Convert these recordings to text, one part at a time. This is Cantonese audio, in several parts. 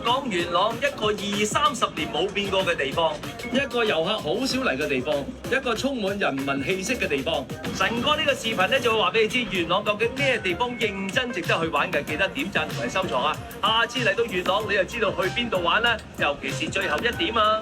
港元朗一個20-30年冇變過嘅地方，一個遊客好少嚟嘅地方，一個充滿人民氣息嘅地方。神哥呢個視頻咧就會話俾你知元朗究竟咩地方認真值得去玩嘅，記得點讚同埋收藏啊！下次嚟到元朗你就知道去邊度玩啦，尤其是最後一點啊！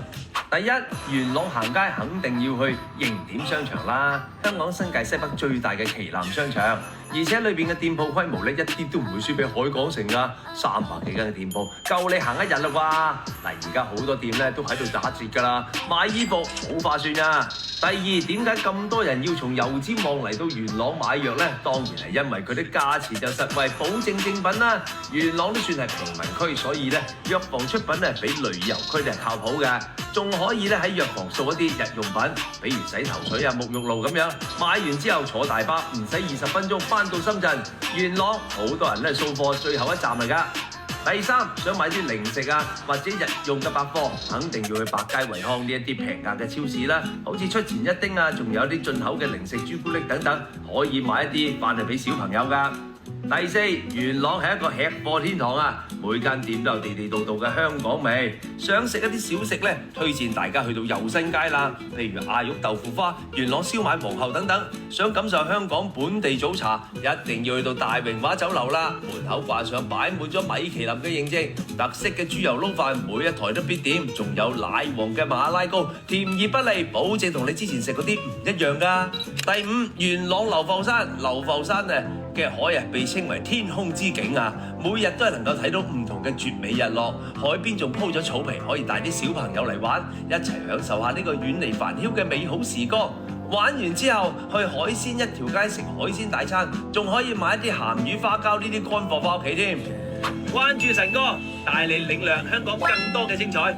第一，元朗行街肯定要去形點商場啦，香港新界西北最大嘅旗艦商場，而且裏邊嘅店鋪規模咧一啲都唔會輸俾海港城噶，300幾間嘅店鋪夠你行一日啦啩！嗱，而家好多店咧都喺度打折㗎啦，買衣服好划算啊！第二，點解咁多人要從油尖旺嚟到元朗買藥呢？當然係因為佢啲價錢就實惠，保證正品啦。元朗都算係平民區，所以咧藥房出品咧比旅遊區係靠譜嘅，仲可以咧喺藥房掃一啲日用品，比如洗頭水啊、沐浴露咁樣。買完之後坐大巴唔使20分鐘翻到深圳。元朗好多人咧掃貨最後一站嚟㗎。第三，想買啲零食啊或者日用嘅百貨，肯定要去百佳惠康呢一啲平價嘅超市啦。好似出前一丁啊，仲有啲進口嘅零食、朱古力等等，可以買一啲翻嚟俾小朋友㗎。第四，元朗係一個吃貨天堂啊！每間店都有地地道道嘅香港味。想食一啲小食呢，推薦大家去到佑新街啦，譬如亞玉豆腐花、元朗燒賣皇后等等。想感受香港本地早茶，一定要去到大榮華酒樓啦。門口掛上擺滿咗米其林嘅認證，特色嘅豬油撈飯每一台都必點，仲有奶黃嘅馬拉糕，甜而不膩，保證同你之前食嗰啲唔一樣㗎。第五，元朗流浮山，流浮山嘅海被稱為天空之境啊！每日都係能夠睇到唔同嘅絕美日落，海邊仲鋪咗草皮，可以帶啲小朋友嚟玩，一齊享受下呢個遠離煩囂嘅美好時光。玩完之後，去海鮮一條街食海鮮大餐，仲可以買一啲鹹魚花膠呢啲乾貨返屋企添。關注神哥，帶你領略香港更多嘅精彩。